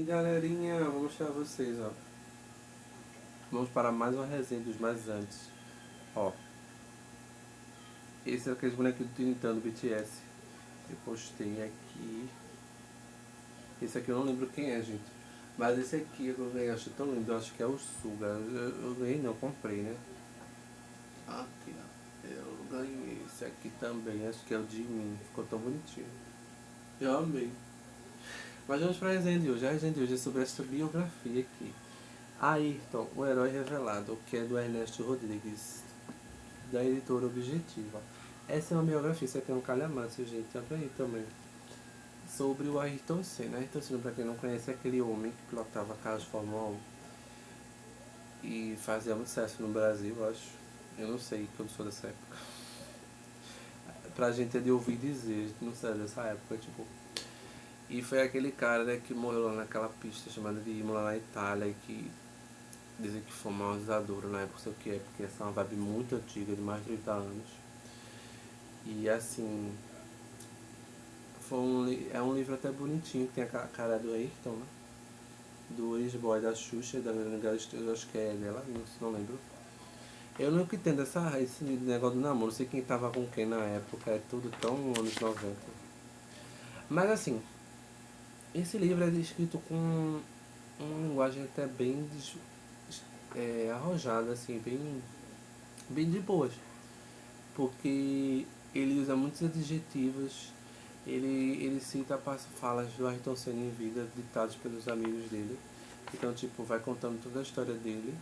Galerinha, vou mostrar a vocês, ó. Vamos para mais uma resenha dos mais antes. Ó, esse é aqueles bonequinhos do Nintendo BTS. Eu postei aqui. Esse aqui eu não lembro quem é, gente. Mas esse aqui eu ganhei, acho tão lindo. Eu acho que é o Suga. Eu ganhei não, comprei, né? Aqui, ó. Eu ganhei esse aqui também. Acho que é o de mim. Ficou tão bonitinho. Eu amei. Mas vamos para a resenha de hoje. A resenha de hoje é sobre essa biografia aqui. Ayrton, o herói revelado, que é do Ernesto Rodrigues, da editora Objetiva. Essa é uma biografia, isso aqui é um calhamaço, gente, abre aí também. Sobre o Ayrton Senna. Ayrton Senna, pra quem não conhece, é aquele homem que pilotava carros de Fórmula 1 e fazia muito sucesso no Brasil, eu acho. Eu não sei, que eu não sou dessa época. Pra gente é de ouvir dizer, a gente não sabe dessa época, tipo. E foi aquele cara, né, que morreu lá naquela pista chamada de Imola, na Itália, e que dizem que foi uma usadora na época, sei o que é, porque essa é uma vibe muito antiga, de mais de 30 anos. E assim, é um livro até bonitinho, que tem a cara do Ayrton, né? Do ex-boy da Xuxa, da eu acho que é dela, não lembro. Eu nunca entendo esse negócio do namoro, não sei quem tava com quem na época, é tudo tão anos 90. Mas assim, esse livro é escrito com uma linguagem até bem arrojada, assim, bem de boas. Porque ele usa muitos adjetivos, ele cita falas do Ayrton Senna em vida, ditados pelos amigos dele. Então, tipo, vai contando toda a história dele.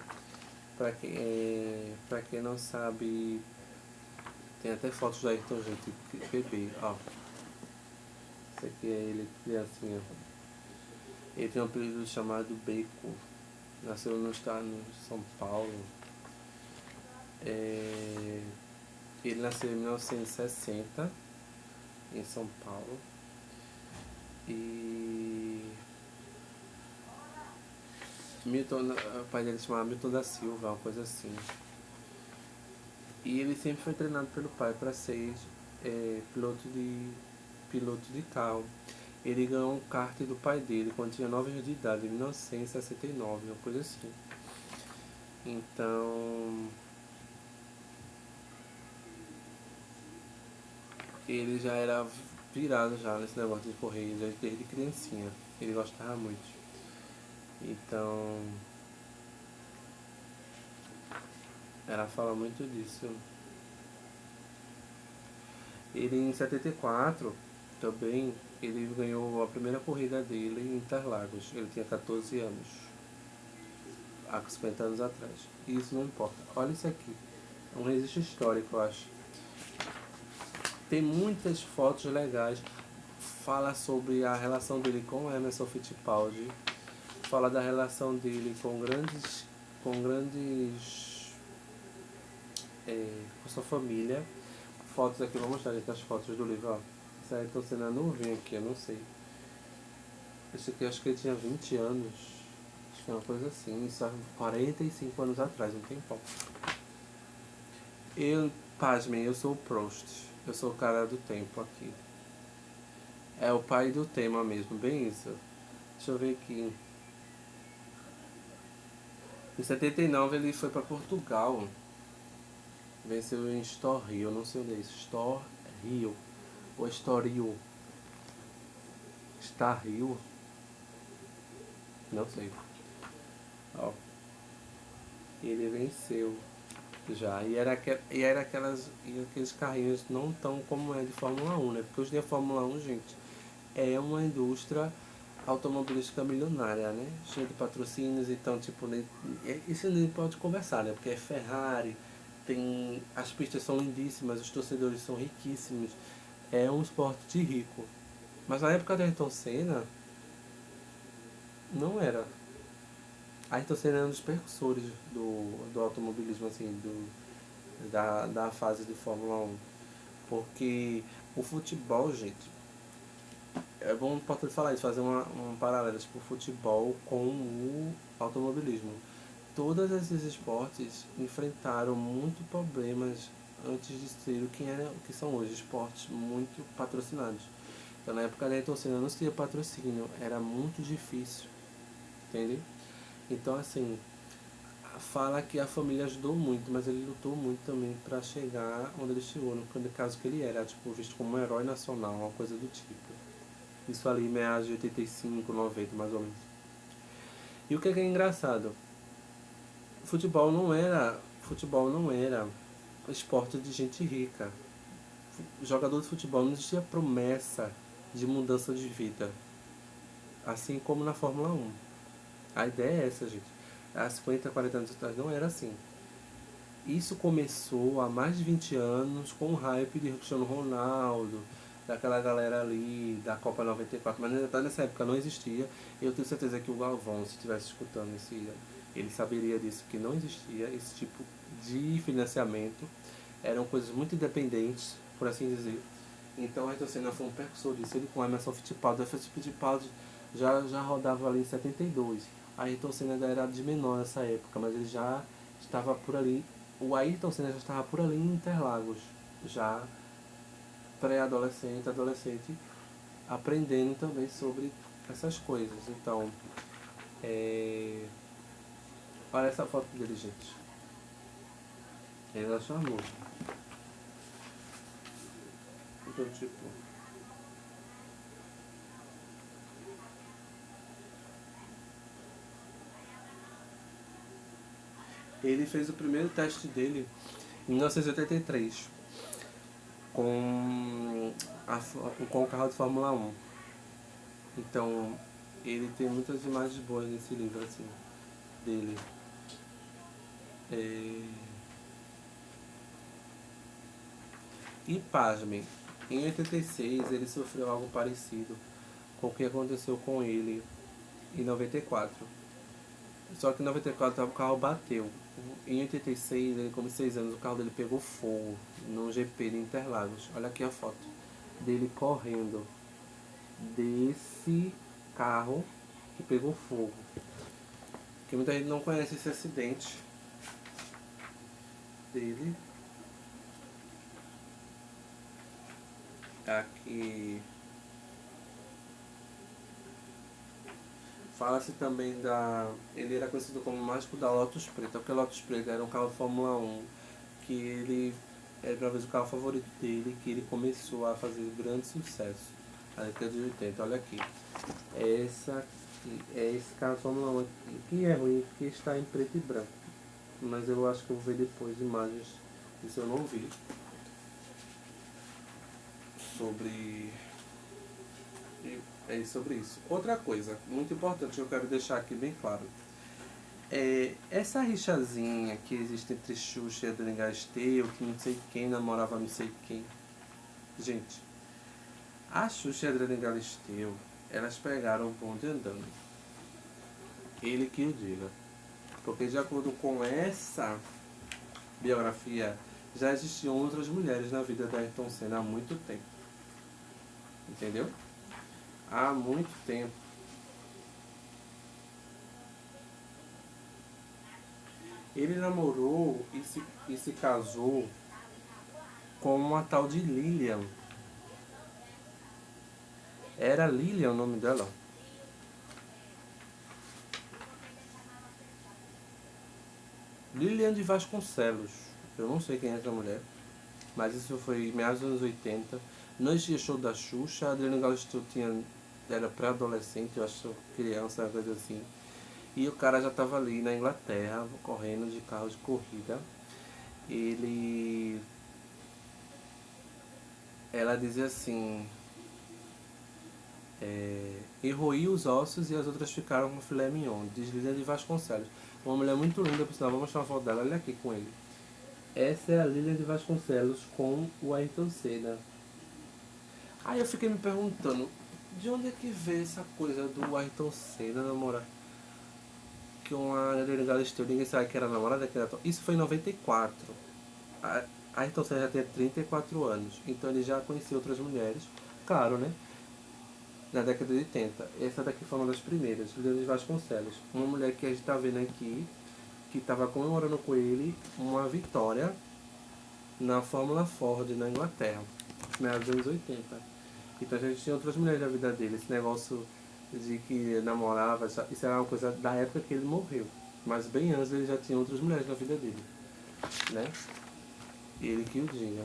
Pra quem não sabe, tem até fotos do Ayrton, gente, bebê, ó. Esse aqui é ele, criancinha. Ele tem um apelido chamado Beco. Nasceu no estado de São Paulo. Ele nasceu em 1960 em São Paulo. E o pai dele se chamava Milton da Silva, uma coisa assim. E ele sempre foi treinado pelo pai para ser piloto de carro. Ele ganhou um kart do pai dele quando tinha 9 anos de idade, em 1969, uma coisa assim. Então, ele já era virado já nesse negócio de corrida desde criancinha. Ele gostava muito. Então, ela fala muito disso. Ele em 74 também ele ganhou a primeira corrida dele em Interlagos. Ele tinha 14 anos, há 50 anos atrás. E isso não importa. Olha isso aqui. É um registro histórico, eu acho. Tem muitas fotos legais. Fala sobre a relação dele com Emerson Fittipaldi. Fala da relação dele com sua família. Fotos aqui, vou mostrar as fotos do livro, ó. Isso aí estão sendo a nuvem aqui, eu não sei. Esse aqui eu acho que ele tinha 20 anos. Acho que é uma coisa assim, isso há 45 anos atrás, não tem pau. Pasmem, eu sou o Proust. Eu sou o cara do tempo aqui. É o pai do tema mesmo, bem isso. Deixa eu ver aqui. Em 79 ele foi para Portugal. Venceu em Estoril, não sei onde é isso. Estoril. Ou Estoril. Estoril. Não sei. Ó. Ele venceu já. E aqueles carrinhos não tão como é de Fórmula 1, né? Porque hoje em dia a Fórmula 1, gente, é uma indústria automobilística milionária, né? Cheia de patrocínios, então, tipo, isso nem pode conversar, né? Porque é Ferrari, as pistas são lindíssimas, os torcedores são riquíssimos. É um esporte de rico. Mas na época da Ayrton Senna, não era. Ayrton Senna é um dos precursores do automobilismo, assim, da fase de Fórmula 1. Porque o futebol, gente, é bom importante falar isso, fazer um paralelo, tipo, o futebol com o automobilismo. Todos esses esportes enfrentaram muitos problemas antes de ser o que são hoje, esportes muito patrocinados. Então, na época da Ayrton Senna não se tinha patrocínio, era muito difícil entende? Então, assim, fala que a família ajudou muito, mas ele lutou muito também para chegar onde ele chegou, no caso que ele era, tipo, visto como um herói nacional, uma coisa do tipo. Isso ali em meados de 85, 90, mais ou menos. E o que é engraçado? Futebol não era esporte de gente rica. Jogador de futebol não existia promessa de mudança de vida, assim como na Fórmula 1. A ideia é essa, gente. Há 50, 40 anos atrás não era assim. Isso começou há mais de 20 anos com o hype de Cristiano Ronaldo, daquela galera ali, da Copa 94, mas nessa época não existia. Eu tenho certeza que o Galvão, se estivesse escutando ele saberia disso, que não existia esse tipo de financiamento. Eram coisas muito independentes, por assim dizer. Então a Ayrton Senna foi um precursor disso. Ele com Emerson Fittipaldi. O Fittipaldi já rodava ali em 72. A Ayrton Senna ainda era de menor nessa época, mas ele já estava por ali. O Ayrton Senna já estava por ali em Interlagos, já pré-adolescente, adolescente, aprendendo também sobre essas coisas. Então, olha essa foto dele, gente. Ele era charmoso. Então, tipo, ele fez o primeiro teste dele em 1983 com, com o carro de Fórmula 1. Então, ele tem muitas imagens boas nesse livro, assim, dele. E pasmem, em 86 ele sofreu algo parecido com o que aconteceu com ele em 94. Só que em 94 o carro bateu. Em 86, ele com 6 anos, o carro dele pegou fogo num GP de Interlagos. Olha aqui a foto dele correndo desse carro que pegou fogo. Porque muita gente não conhece esse acidente dele. Aqui fala-se também ele era conhecido como o mágico da Lotus Preta, porque a Lotus Preta era um carro de Fórmula 1 que ele era talvez o carro favorito dele, que ele começou a fazer grande sucesso na década de 80. Olha aqui. Essa aqui é esse carro de Fórmula 1 aqui, que é ruim, que está em preto e branco. Mas eu acho que eu vou ver depois imagens, isso eu não vi. Sobre isso. Outra coisa muito importante que eu quero deixar aqui bem claro é essa rixazinha que existe entre Xuxa e Adriana Galisteu, que não sei quem namorava não sei quem. Gente, a Xuxa e a Adriana Galisteu, elas pegaram o bonde andando. Ele que o diga. Porque de acordo com essa biografia, já existiam outras mulheres na vida da Ayrton Senna há muito tempo. Entendeu? Há muito tempo. Ele namorou e se casou com uma tal de Lilian. Era Lilian o nome dela? Lilian de Vasconcelos. Eu não sei quem é essa mulher. Mas isso foi em meados dos anos 80. Não existia show da Xuxa. A Adriana Galisteu era pré-adolescente, eu acho, criança, uma coisa assim. E o cara já estava ali na Inglaterra, correndo de carro de corrida. Ela dizia assim, e roí os ossos e as outras ficaram com filé mignon, diz Lilian de Vasconcelos. Uma mulher muito linda, por sinal, vou mostrar uma foto dela, olha aqui com ele. Essa é a Lilian de Vasconcelos com o Ayrton Senna. Aí eu fiquei me perguntando, de onde é que veio essa coisa do Ayrton Senna namorar com a Adriana Galisteu? Ninguém sabe que era namorada, que era... Isso foi em 94. A Ayrton Senna já tinha 34 anos, então ele já conhecia outras mulheres, claro, né? Na década de 80. Essa daqui foi uma das primeiras, Lilian de Vasconcelos. Uma mulher que a gente está vendo aqui, que estava comemorando com ele uma vitória na Fórmula Ford na Inglaterra, nos meados dos anos 80. Então a gente tinha outras mulheres na vida dele. Esse negócio de que namorava, isso era uma coisa da época que ele morreu. Mas bem antes ele já tinha outras mulheres na vida dele, né? Ele que o diga.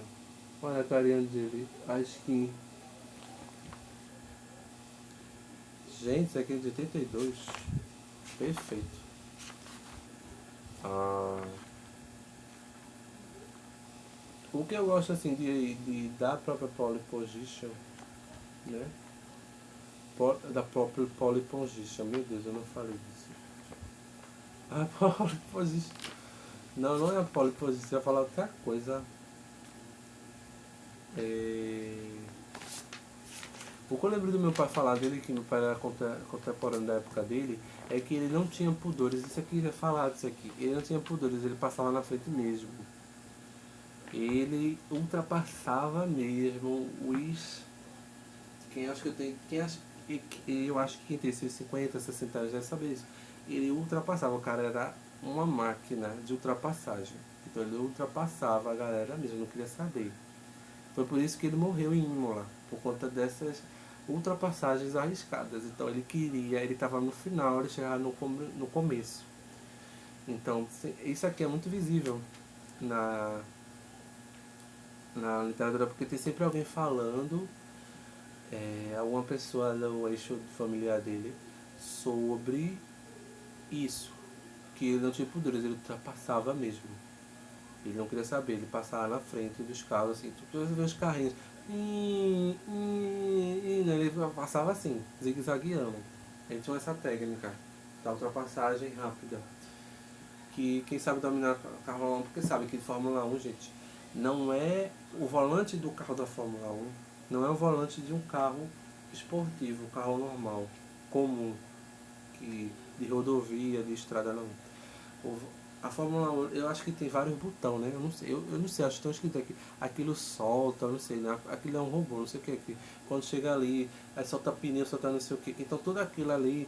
Olha a carinha dele, a skin. Gente, isso aqui é de 82. Perfeito. Ah, o que eu gosto assim da própria Pole Position, né? Da própria Pole Position, meu Deus, eu não falei disso. A Pole Position. Não, não é a Pole Position, eu ia falar outra coisa. O que eu lembro do meu pai falar dele, que meu pai era contemporâneo da época dele, é que ele não tinha pudores. Isso aqui, já falado isso aqui. Ele não tinha pudores, ele passava na frente mesmo. Ele ultrapassava mesmo os. Quem acha que eu tenho. Eu acho que quem tem seus 50, 60 anos deve saber isso. Ele ultrapassava, o cara era uma máquina de ultrapassagem. Então ele ultrapassava a galera mesmo, não queria saber. Foi por isso que ele morreu em Imola, por conta dessas ultrapassagens arriscadas. Então ele estava no final, ele chegava no começo. Então isso aqui é muito visível na literatura, porque tem sempre alguém falando, alguma pessoa do eixo familiar dele, sobre isso, que ele não tinha poderes, ele ultrapassava mesmo. Ele não queria saber, ele passava na frente dos carros, assim, tu vê os carrinhos, ele passava assim, zigue-zagueando. Ele tinha essa técnica da ultrapassagem rápida, que quem sabe dominar o carro, porque sabe que de Fórmula 1, gente, não é o volante do carro da Fórmula 1, não é o volante de um carro esportivo, um carro normal, comum, que de rodovia, de estrada, não. A Fórmula 1, eu acho que tem vários botões, né? Eu não sei, acho que estão escrito aqui. Aquilo solta, eu não sei, né? Aquilo é um robô, não sei o que é aqui. Quando chega ali, aí solta pneu, solta não sei o que. Então tudo aquilo ali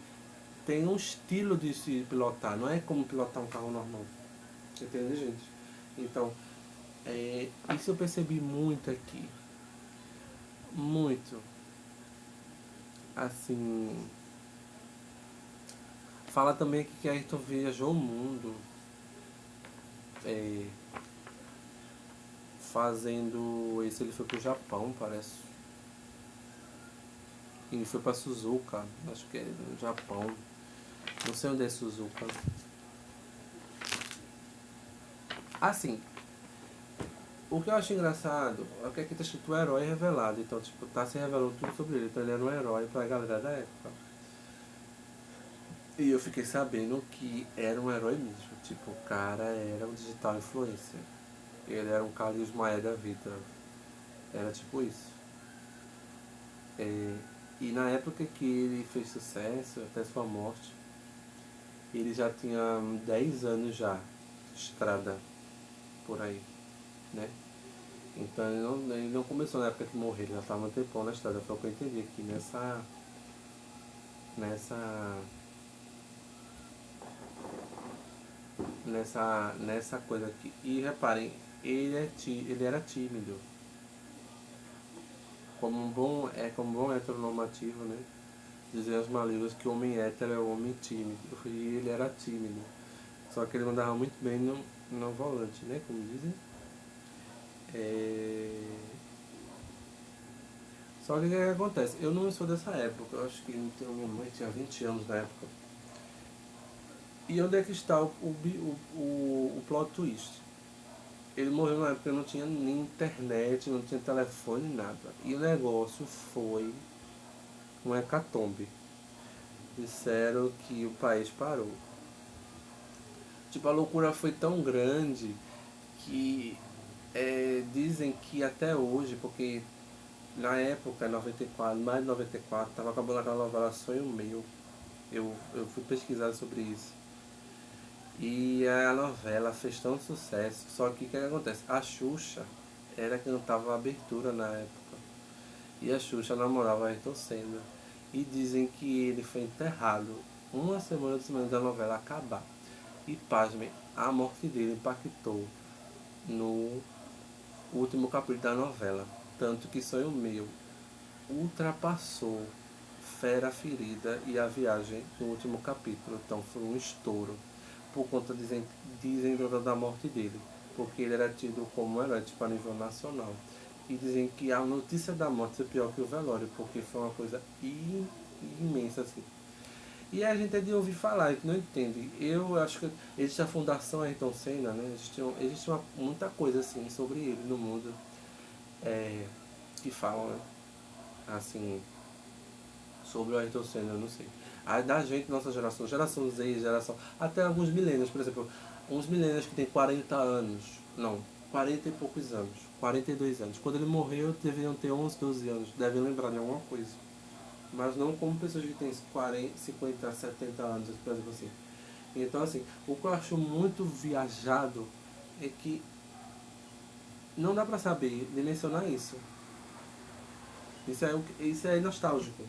tem um estilo de se pilotar, não é como pilotar um carro normal. Entende, gente? Então, isso eu percebi muito aqui. Muito. Assim. Fala também aqui que Ayrton viajou o mundo. É, fazendo. Esse ele foi pro Japão, parece. E foi pra Suzuka, acho que é no Japão. Não sei onde é Suzuka. Assim, o que eu acho engraçado é que aqui tá escrito herói revelado. Então, tipo, tá se revelando tudo sobre ele. Então ele era um herói pra galera da época. E eu fiquei sabendo que era um herói mesmo. Tipo, o cara era um digital influencer. Ele era um Carlos Maia da vida. Era tipo isso. E na época que ele fez sucesso, até sua morte, ele já tinha 10 anos já de estrada por aí, né? Então ele não começou na época que morreu, ele já estava um tempão na estrada, foi o que eu entendi aqui nessa, nessa coisa aqui. E reparem, ele era tímido. Como um bom heteronormativo, né? Dizem as malícias que o homem hétero é o homem tímido. E ele era tímido. Só que ele mandava muito bem no volante, né? Como dizem. Só que o que acontece? Eu não sou dessa época. Eu acho que minha mãe tinha 20 anos na época. E onde é que está o plot twist? Ele morreu numa época que não tinha nem internet, não tinha telefone, nada. E o negócio foi uma hecatombe. Disseram que o país parou. Tipo, a loucura foi tão grande que dizem que até hoje, porque na época, 94, mais de 94, estava acabando aquela novela Sonho Meu. Eu fui pesquisar sobre isso. E a novela fez tanto sucesso, só que o que acontece? A Xuxa era quem cantava a abertura na época. E a Xuxa namorava Ayrton Senna. E dizem que ele foi enterrado uma semana antes da novela acabar. E pasmem, a morte dele impactou no último capítulo da novela. Tanto que Sonho Meu ultrapassou fera ferida e a viagem no último capítulo. Então foi um estouro. Por conta, dizem da morte dele. Porque ele era tido como um herói, tipo, a nível nacional. E dizem que a notícia da morte é pior que o velório, porque foi uma coisa imensa, assim. E a gente é de ouvir falar, que não entende. Eu acho que existe a Fundação Ayrton Senna, né? Existe muita coisa assim sobre ele no mundo, que falam, né? Assim, sobre o Ayrton Senna, eu não sei. A da gente, nossa geração Z, geração. Até alguns milênios, por exemplo, uns milênios que tem 40 anos. Não, 40 e poucos anos. 42 anos. Quando ele morreu, deveriam ter 11, 12 anos. Devem lembrar de alguma coisa. Mas não como pessoas que têm 40, 50, 70 anos, por exemplo assim. Então, assim, o que eu acho muito viajado é que não dá pra saber dimensionar isso. Isso é nostálgico.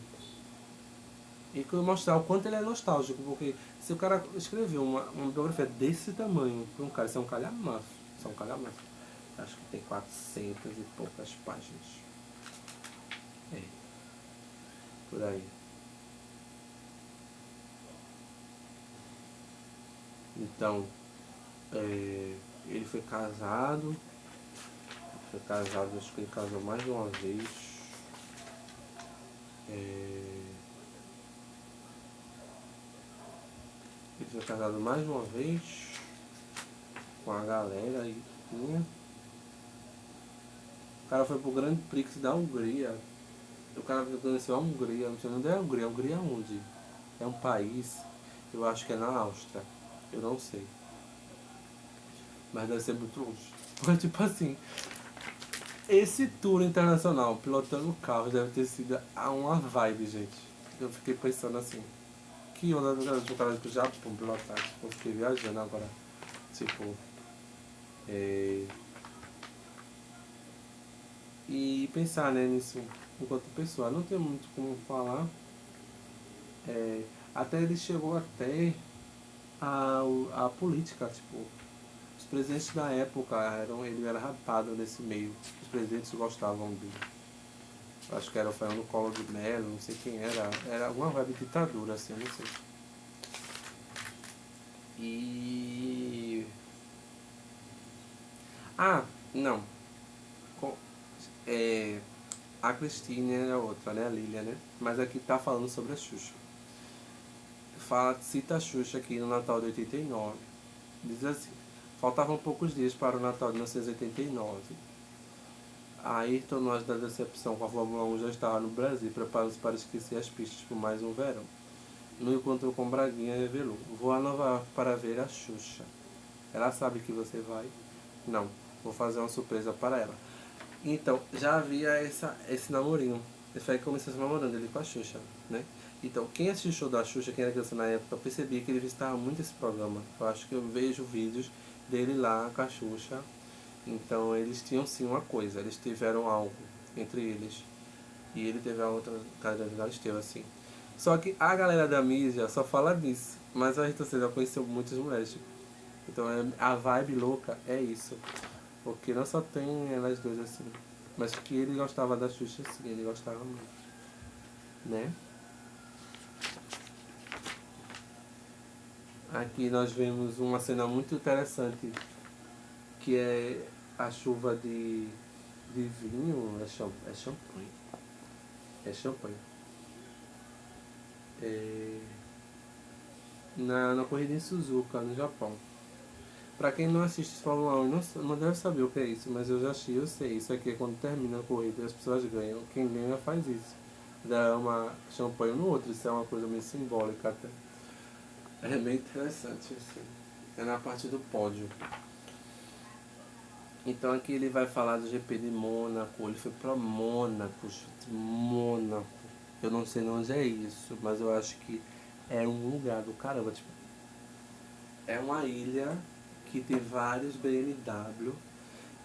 E que eu mostrar o quanto ele é nostálgico, porque se o cara escreveu uma biografia desse tamanho para um cara, isso é um calhamaço. Isso é um calhamaço. Acho que tem 400 e poucas páginas. É, por aí. Então, ele foi casado. Acho que ele casou mais de uma vez. Ele foi casado mais de uma vez com a galera aí. O cara foi pro Grand Prix da Hungria. O cara conheceu a Hungria, não sei onde é a Hungria. A Hungria é onde? É um país, eu acho que é na Áustria. Eu não sei. Mas deve ser muito longe. Porque tipo assim, esse tour internacional, pilotando carros, deve ter sido uma vibe, gente. Eu fiquei pensando assim, que onda do cara do Japão pilotar. Tipo, eu fiquei viajando agora. Tipo, e pensar, né, nisso enquanto pessoa. Não tem muito como falar. Até ele chegou até a política, tipo, os presidentes da época ele era rapado nesse meio. Os presidentes gostavam dele. Acho que era o Fernando Collor de Mello, não sei quem era. Era alguma vibe de ditadura, assim, não sei. E. Ah, não. É, a Cristina é outra, né? A Lília, né? Mas aqui tá falando sobre a Xuxa. Cita a Xuxa aqui no Natal de 89. Diz assim: faltavam poucos dias para o Natal de 1989. Ayrton, nós da decepção com a Fórmula 1, já estava no Brasil, preparando-se para esquecer as pistas por mais um verão. No encontro com Braguinha, revelou: vou a Nova York para ver a Xuxa. Ela sabe que você vai? Não, vou fazer uma surpresa para ela. Então, já havia esse namorinho. Ele foi começou namorando ele com a Xuxa, né? Então, quem assistiu o show da Xuxa, quem era criança na época, percebia que ele visitava muito esse programa. Eu acho que eu vejo vídeos dele lá com a Xuxa. Então, eles tinham sim uma coisa, eles tiveram algo entre eles. E ele teve a outra, cada vez teve assim. Só que a galera da mídia só fala disso. Mas a gente já conheceu muitas mulheres. Tipo. Então, a vibe louca é isso. Porque não só tem elas duas assim. Mas que ele gostava da Xuxa, sim, ele gostava muito. Né? Aqui nós vemos uma cena muito interessante, que é a chuva de vinho, é champanhe. É champanhe. Na corrida em Suzuka, no Japão. Pra quem não assiste Fórmula 1 não deve saber o que é isso, mas eu já achei, eu sei. Isso aqui é quando termina a corrida, as pessoas ganham. Quem ganha faz isso. Dá uma champanhe no outro, isso é uma coisa meio simbólica até. É bem interessante assim. É na parte do pódio. Então aqui ele vai falar do GP de Mônaco. Ele foi pra Mônaco, gente. Mônaco. Eu não sei onde é isso, mas eu acho que é um lugar do caramba. Tipo, é uma ilha que tem vários BMW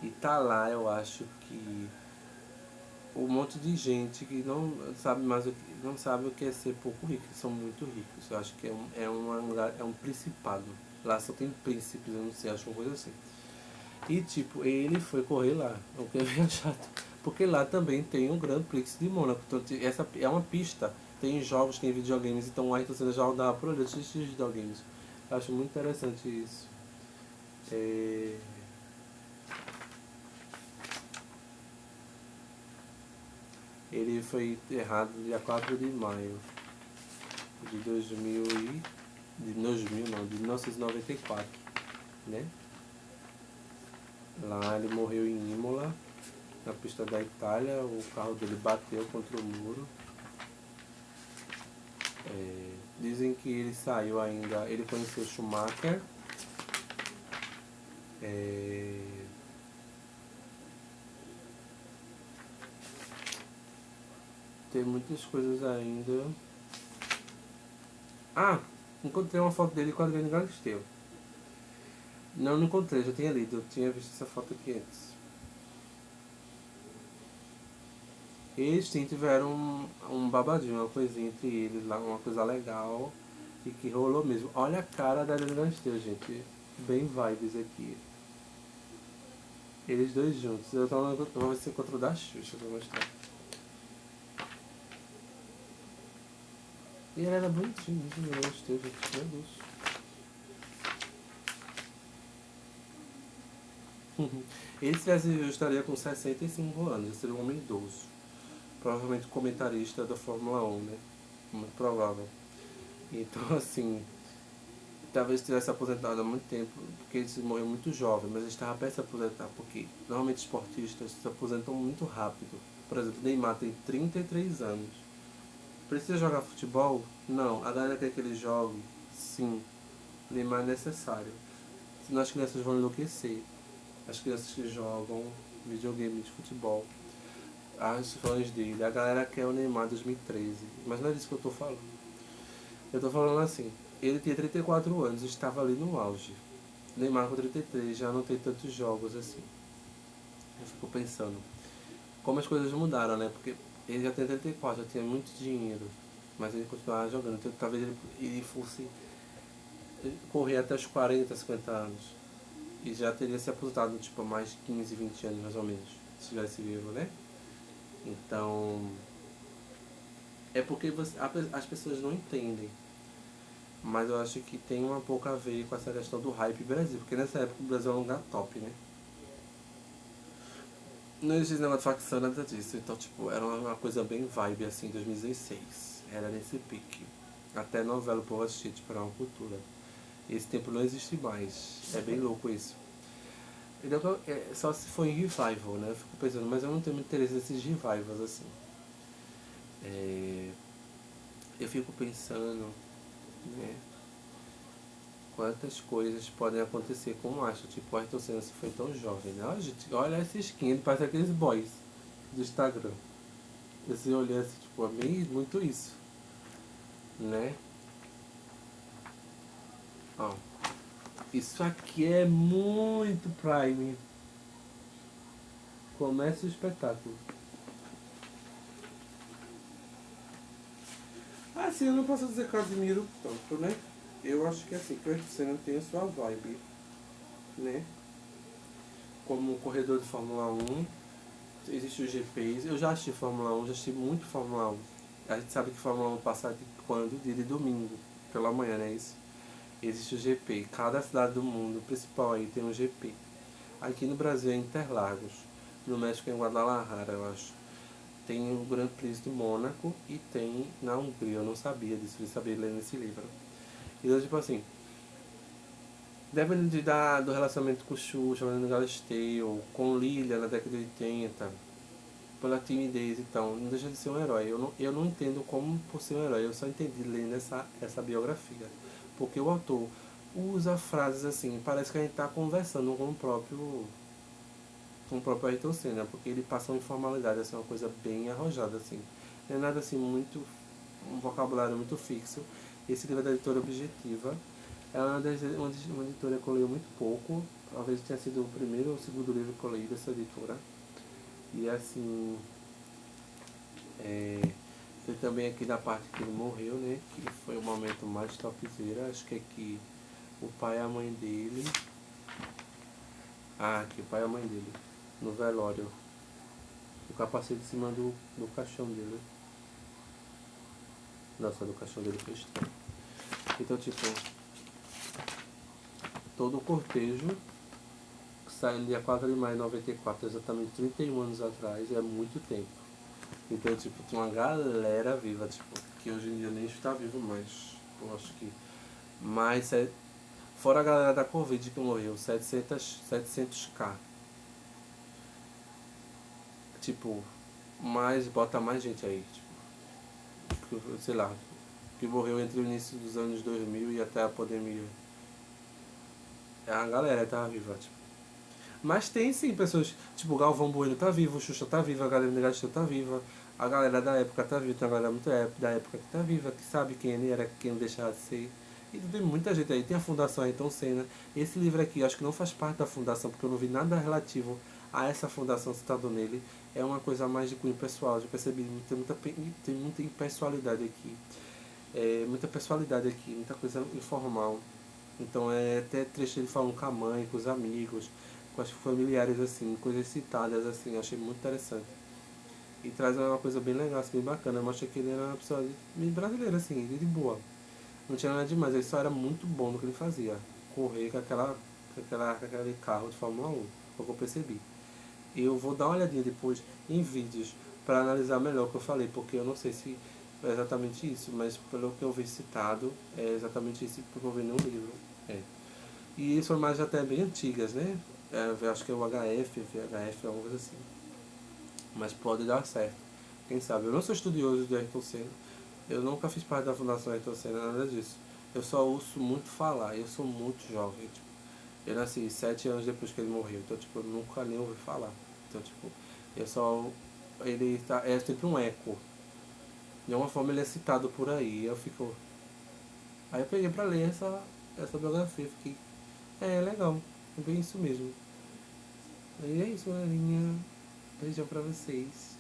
e tá lá, eu acho que um monte de gente que não sabe mais não sabe o que é ser pouco rico, que são muito ricos. Eu acho que é um principado. Lá só tem príncipes, eu não sei, acho uma coisa assim. E tipo, ele foi correr lá, o que é bem chato. Porque lá também tem o Grand Prix de Mônaco. Então essa é uma pista tem jogos, tem videogames, então o Ayrton Senna já rodava por ali, assistir os videogames. Eu acho muito interessante isso. Ele foi enterrado no dia 4 de maio de 2000 e... de 2000 não, de 1994, né? Lá ele morreu em Imola, na pista da Itália, o carro dele bateu contra o muro. Dizem que ele saiu ainda, ele conheceu Schumacher, tem muitas coisas ainda. Ah, encontrei uma foto dele com a Adriana Galisteu. Não encontrei, já tinha lido, eu tinha visto essa foto aqui antes. Eles sim tiveram um babadinho, uma coisinha entre eles lá, uma coisa legal e que rolou mesmo. Olha a cara da Adriana Galisteu, gente, bem vibes aqui. Eles dois juntos, eu vou ver se encontro da Xuxa pra mostrar. E ela era bonitinha, eu gostei, gente, meu Deus. Ele, se tivesse vivo, estaria com 65 anos, ele seria um homem idoso. Provavelmente comentarista da Fórmula 1, né? Muito provável. Então, assim, talvez tivesse aposentado há muito tempo, porque ele morreu muito jovem, mas ele estava perto de se aposentar, porque normalmente esportistas se aposentam muito rápido. Por exemplo, Neymar tem 33 anos. Precisa jogar futebol? Não. A galera quer que ele jogue? Sim. Neymar é necessário. Senão as crianças vão enlouquecer. As crianças que jogam videogame de futebol, as fãs dele, a galera quer o Neymar 2013. Mas não é disso que eu tô falando. Eu tô falando assim, ele tinha 34 anos, estava ali no auge. Neymar com 33 já não tem tantos jogos assim. Eu fico pensando, como as coisas mudaram, né? Porque ele já tem 34, já tinha muito dinheiro, mas ele continuava jogando. Então talvez ele fosse correr até os 40, 50 anos. E já teria se aposentado tipo há mais 15, 20 anos mais ou menos, se estivesse vivo, né? Então, é porque as pessoas não entendem. Mas eu acho que tem um pouco a ver com essa questão do hype Brasil, porque nessa época o Brasil é um lugar top, né? Não existia negócio de facção, nada disso. Então, tipo, era uma coisa bem vibe, assim, 2016. Era nesse pique. Até novela o povo assistia, tipo, era uma cultura. Esse tempo não existe mais. É bem louco isso. Então, só se for em revival, né? Eu fico pensando, mas eu não tenho muito interesse nesses revivals, assim. Eu fico pensando, né? Quantas coisas podem acontecer com o Macho. Tipo, o Ayrton Senna se foi tão jovem, né? Olha, gente, olha essa skin, ele parece aqueles boys do Instagram. Você olhar assim, tipo, amei muito isso, né? Ó, isso aqui é muito Prime. Começa o espetáculo. Assim, eu não posso dizer que eu admiro tanto, né? Eu acho que assim, que o Ayrton Senna tem a sua vibe, né? Como corredor de Fórmula 1, existe o GPs. Eu já assisti Fórmula 1, já assisti muito Fórmula 1. A gente sabe que Fórmula 1 passa de quando? Dia de domingo, pela manhã, né? Isso. Existe o GP. Cada cidade do mundo principal aí tem um GP. Aqui no Brasil é Interlagos. No México é em Guadalajara, eu acho. Tem o Grand Prix de Mônaco e tem na Hungria. Eu não sabia disso, eu sabia ler nesse livro. Então, tipo assim, dependendo do relacionamento com o Xuxa, com Galisteu, com Lilia na década de 80, pela timidez, então, não deixa de ser um herói. Eu não entendo como por ser um herói, eu só entendi lendo essa biografia. Porque o autor usa frases assim, parece que a gente está conversando com o próprio Ayrton Senna, porque ele passa uma informalidade, assim, uma coisa bem arrojada, assim. Não é nada assim muito, um vocabulário muito fixo. Esse livro é da editora Objetiva. É uma editora que eu leio muito pouco, talvez tenha sido o primeiro ou o segundo livro que eu li dessa editora. E assim, foi também aqui da parte que ele morreu, né? Que foi o momento mais topzera. Acho que aqui o pai e a mãe dele. Ah, aqui o pai e a mãe dele. No velório. O capacete em cima do caixão dele. Nossa, do caixão dele foi estranho. Então, tipo, todo o cortejo sai no dia 4 de maio de 94, exatamente 31 anos atrás, é muito tempo. Então, tipo, tinha uma galera viva, tipo, que hoje em dia nem está vivo mais. Eu acho que mais, fora a galera da Covid que morreu, 700k. Tipo, mais, bota mais gente aí, tipo, sei lá, que morreu entre o início dos anos 2000 e até a pandemia. A galera tá viva, tipo. Mas tem sim pessoas, tipo, Galvão Bueno tá vivo, Xuxa tá viva, a galera Negativa tá viva, a galera da época tá viva, tem uma galera muito da época que tá viva, que sabe quem ele era, quem não deixava de ser. E tem muita gente aí, tem a Fundação Ayrton Senna. Esse livro aqui, acho que não faz parte da fundação, porque eu não vi nada relativo a essa fundação citado nele. É uma coisa mais de cunho pessoal, já percebi, tem muita impessoalidade aqui. Muita pessoalidade aqui, muita coisa informal. Então é até trecho ele falando com a mãe, com os amigos, com as familiares, assim, coisas citadas, assim, eu achei muito interessante. E traz uma coisa bem legal, assim, bem bacana, mostra que ele era uma pessoa bem brasileira, assim, de boa. Não tinha nada demais, ele só era muito bom no que ele fazia. Correr com aquele carro de Fórmula 1, foi o que eu percebi. Eu vou dar uma olhadinha depois em vídeos para analisar melhor o que eu falei, porque eu não sei se é exatamente isso, mas pelo que eu vi citado, é exatamente isso que eu vi no livro. É. E são imagens até bem antigas, né? Eu acho que é o HF, VHF, alguma coisa assim. Mas pode dar certo. Quem sabe? Eu não sou estudioso de Ayrton Senna. Eu nunca fiz parte da Fundação Ayrton Senna, nada disso. Eu só ouço muito falar. Eu sou muito jovem. Tipo, eu nasci 7 anos depois que ele morreu. Então, tipo, eu nunca nem ouvi falar. Então, tipo, eu só... Ele tá, é sempre um eco. De alguma forma ele é citado por aí. Eu fico... Aí eu peguei pra ler essa biografia. Fiquei... É legal. É bem isso mesmo. E é isso, galerinha. Beijão pra vocês.